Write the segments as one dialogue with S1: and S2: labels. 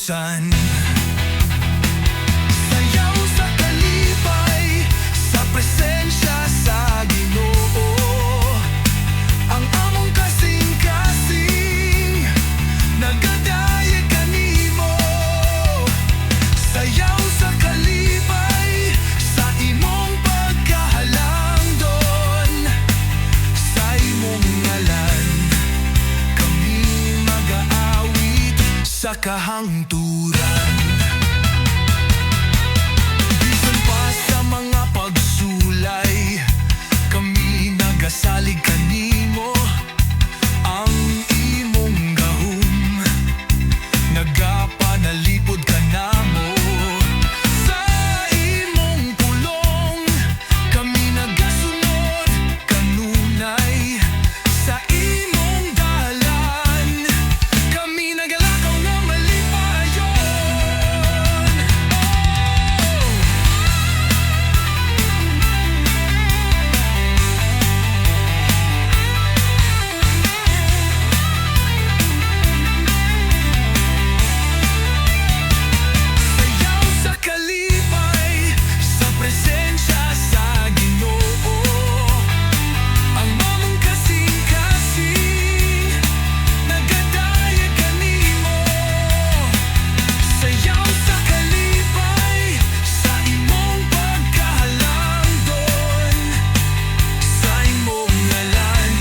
S1: kautusan. Sayaw sa kalipay, sa presensya sa Ginoo, ang among kasing-kasing nagadayeg kanimo. Sayaw sa kalipay, sa imong pagkahalangdon, sa imong ngalan kami mag-aawit sa kahangturan. Bisan pa sa mga pagsulay, kami nagasalig kanimo. Ang imong gahom nagapanalipod ka namo. Sa imong pulong kami nagasunod kanunay. Sa imong dalan kami nagalakaw nga malipayon. Sayaw sa kalipay, sa presensya sa Ginoo, ang mamong kasing-kasing nagadayeg kanimo. Sayaw sa kalipay, sa imong pagkahalangdon, sa imong ngalan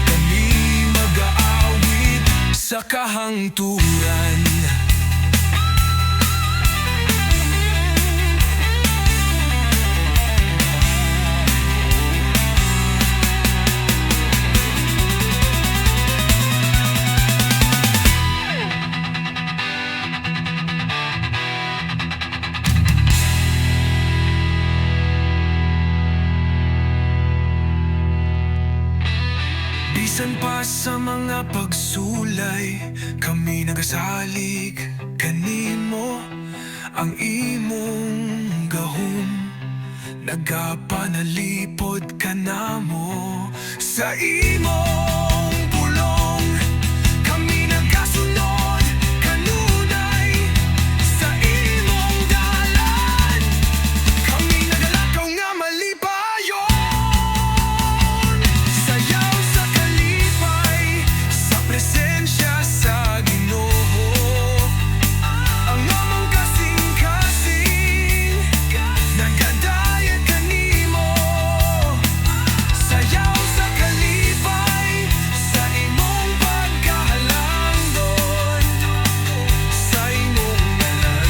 S1: kami mag-aawit sa kahangturan. Bisan pa sa mga pagsulay, kami nagasalig kanimo. Ang imong gahom nagapanalipod ka namo. Sa imong pulong kami nagasunod kanunay. Sa imong dalan kami nagalakaw nga malipayon. Sayaw sa kalipay, sa presensya sa Ginoo, ang among kasing-kasing nagadayeg kanimo. Sayaw sa kalipay, sa imong pagkahalangdon, sa imong ngalan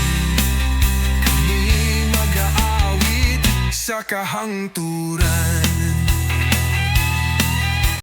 S1: kami mag-aawit sa kahangturan.